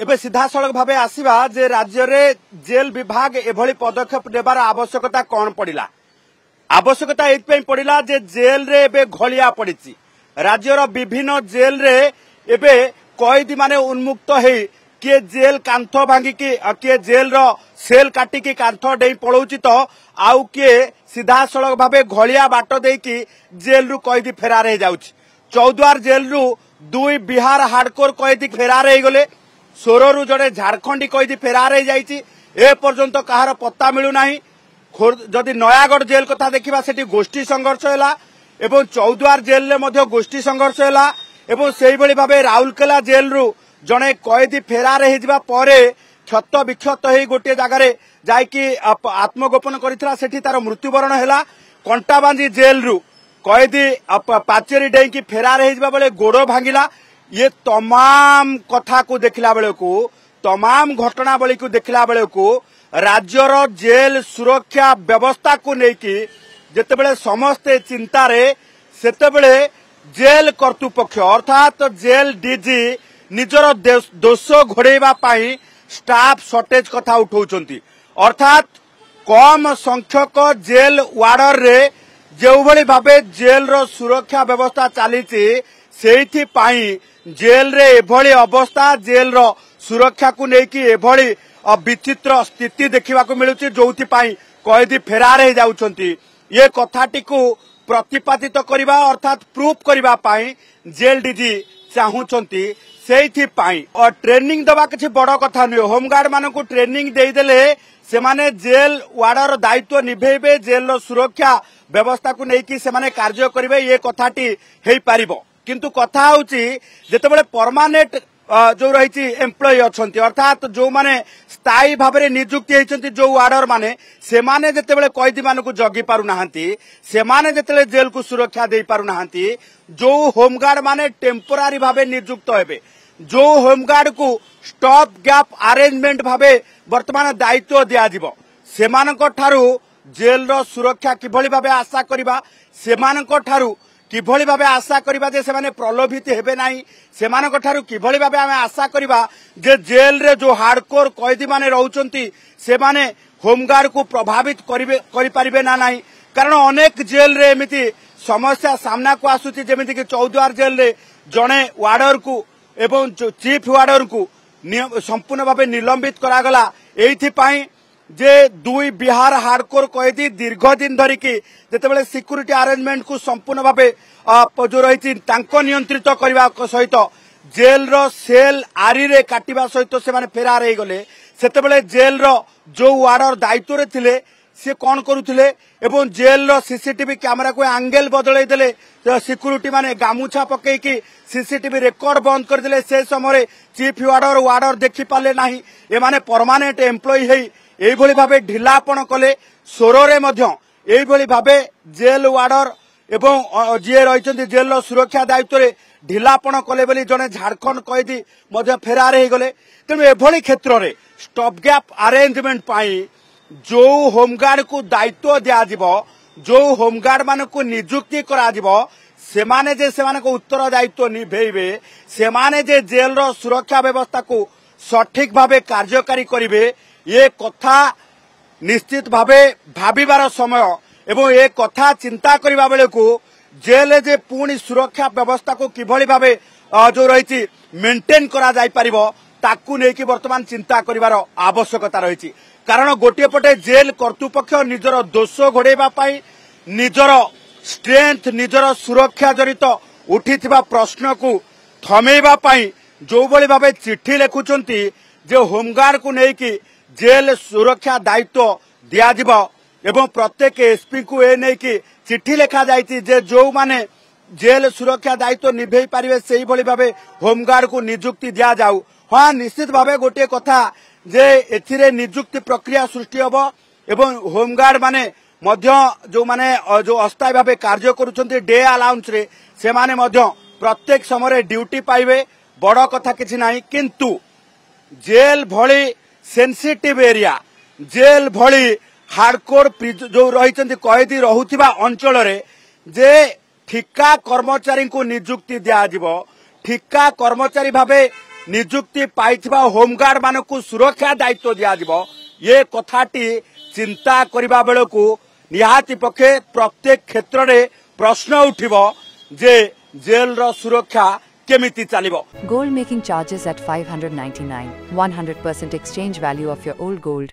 एबे सीधा सड़क भावे आसीबा जे राज्य रे जेल विभाग एभली पदक्षेप नेबार आवश्यकता कौन पड़िला। आवश्यकता एथपई पड़िला जे जेल रे एबे घलिया पड़िछि। राज्यर विभिन्न जेल रे एबे कैदी माने उन्मुक्त हे किए जेल कांथ भांगिकी किए जेल रो सेल काटिकी कांथ डेई पळौछि तो आउ किए सीधा सड़क भावे घलिया बाट देकी जेल रु कैदी फेरार हे जाउछि। चौद्वार जेल रु दुई बिहार हार्डकोर कैदी फेरार हे गले। सोरु जड़े झारखंडी कैदी फेरार हो जाइछि। ए पर्यंत कहार पत्ता मिलू नाही। जदि नयागढ़ जेल कथा देखिबा सेठी गोष्ठी संघर्ष हैला एवं चौद्वार जेल रे मध्य गोष्ठी संघर्ष हैला एवं सेही भली भाबे राउरकेला जेल रु जड़े कैदी फेरार हो जिबा परे क्षत विक्षत हो गोटे जगार जाइकी आत्मगोपन करितला सेठी तार मृत्युवरण हैला। कंटाबांजी जेल रु कैदी पाचेरी डेईकी फेरार हो जिबा बेले गोड़ भांगिला। ये तमाम कथा को देखला बेले को तमाम घटनावली को देखला बेले को राज्यर जेल सुरक्षा व्यवस्था को लेकी जेतेबेले समस्ते चिंतारे सेतेबेले जेल कर्तृपक्ष अर्थात जेल डीजी निजर दोष घोड़ेबा पाई स्टाफ शॉर्टेज कथा उठाउछंती। अर्थात कम संख्यक जेल वार्डर रे जेउ भली भाबे जेल रो सुरक्षा व्यवस्था चलीछि सेठी पाई जेल रे एभली अवस्था जेल रो सुरक्षा को लेकी एभली विचित्र स्थिति देखा मिलुछि जोथि पाई कैदी फेरार हो जाउछंती। ये कथाटी को प्रतिपादित करबा अर्थात प्रूफ करबा पाई जेल डीजी चाहूछंती सेठी पाई और ट्रेनिंग दबा किछि बड़ कथा नुय। होमगार्ड मानकु ट्रेनिंग देई देले से माने जेल वार्डर दायित्व निभेबे जेल रो सुरक्षा व्यवस्था को लेकी से माने कार्य करिवे ये कथाटी हेई पारिबो। किंतु कथा होची जेतेबेले परमानेंट जो रही एम्प्लॉय अछंती अर्थात जो माने स्थायी भाव में नियुक्ति होती जो वार्डर माने से माने जेतेबेले कैदी मानकु जगी पारु नाहंती से माने जेतेबेले जेल को सुरक्षा दे पारु नाहंती जो होमगार्ड माने टेम्पोरारी भाव नियुक्त हेबे जो होमगार्ड को स्टॉप गैप अरेंजमेंट भावे वर्तमान दायित्व दिया जिवो सेमानक ठारू जेल रो सुरक्षा किभली भावे आशा करिबा सेमानक ठारू किभली भावे आशा करिबा जे से माने प्रलोभित हेबे नाही सेमानक ठारू किभली भावे आमे आशा करिबा जे जेल रे जो हार्डकोर कैदी माने रहउचंती से माने होमगार्ड को प्रभावित करि परिबे ना नाही। कारण अनेक जेल रे एमिति समस्या सामना को आसुची जेमिति कि चौद्वार जेल रे जणे वार्डर को एवं चीफ वार्डर को संपूर्ण भावे निलंबित करागला एथि पाई जे दुई बिहार हार्डकोर कैदी दीर्घ दिन धरिकी जेतेबेले सिक्यूरिटी अरेंजमेंट को संपूर्ण भावे जो रही नियंत्रित करने सहित जेल रो सेल आरी रे काटिबा सहित से माने फेरार हो गले सेतेबेले जेल रो जो वार्डर दायित्व रे थिले से कौन करुथिले एवं जेल रो सीसीटीवी कैमरा को एंगल बदलै देले सिक्यूरिटी माने गामुछा पकेकी सीसीटीवी रेकर्ड बंद कर देले से समय चीफ वार्डर देखि पाले नाही ए माने परमानेंट एम्प्लॉय हेई एई भली भाबे ढिलापण कले सोरे मध्य एई भली भाबे जेल वार्डर एवं जे रहिचंती जेल सुरक्षा दायित्व रे ढिलापण कले बोली जने झारखंड कैदी मध्य फेरार हो गले। तेणु एभली क्षेत्र रे स्टॉप गैप अरेंजमेंट पाई जो होमगार्ड को दायित्व दिया जिवो जो होमगार्ड मान को नियुक्ति करा जिवो सेमाने जे सेमाने को उत्तर दायित्व निभेइबे सेमाने जे जेल रो सुरक्षा व्यवस्था को सठिक भावे कार्यकारी करिवे ये कथा निश्चित भावे भाबिबार समय एवं ये कथा चिंता करबा बेले को जेल जे पुणी सुरक्षा व्यवस्था को किभली भावे जो रही मेंटेन करा जाय परिबो ताकू नेकी वर्तमान चिंता करिवार आवश्यकता रही। कारण गोटे पटे जेल कर्तृपक्ष निजर दोष घोड़ेबा पाई निजर स्ट्रेंथ निजर सुरक्षा जनित उठिथिबा प्रश्न को थमेबा पाई जो भली भावे चिट्ठी लिखुचंती जे होमगार्ड को नेकी जेल सुरक्षा दायित्व दिया जिवो एवं प्रत्येक एसपी को ए नहीं कि चिट्ठी लिखा जाइए जे जो माने जेल सुरक्षा दायित्व निभे पारे से भली भावे होमगार्ड को नियुक्ति दिया जाऊ। हाँ निश्चित भावे गोटे कथा जे एथिरे नियुक्ति प्रक्रिया सृष्टि होबो एवं होमगार्ड माने मध्य जो माने जो अस्थायी भावे कार्य करुछंती डे अलाउंस रे से माने मध्य प्रत्येक समय ड्यूटी पाइबे बड़ कथा किछि नाही। किंतु जेल भली सेंसिटिव एरिया जेल भली हार्डकोर जो रही कैदी रहुथिबा अंचल रे जे ठिका कर्मचारी को नियुक्ति दिया जिवो ठिका कर्मचारी भावे निजुक्ति पाइथिबा होमगार्ड मानकु सुरक्षा दायित्व दिया दिबो ये कथाटी चिंता करिबा बेलकु निहाती पक्षे प्रत्येक क्षेत्र रे प्रश्न उठिबो जे जेल रो सुरक्षा केमिति चलिबो। Gold making charges at 599, 100% exchange value of your old gold.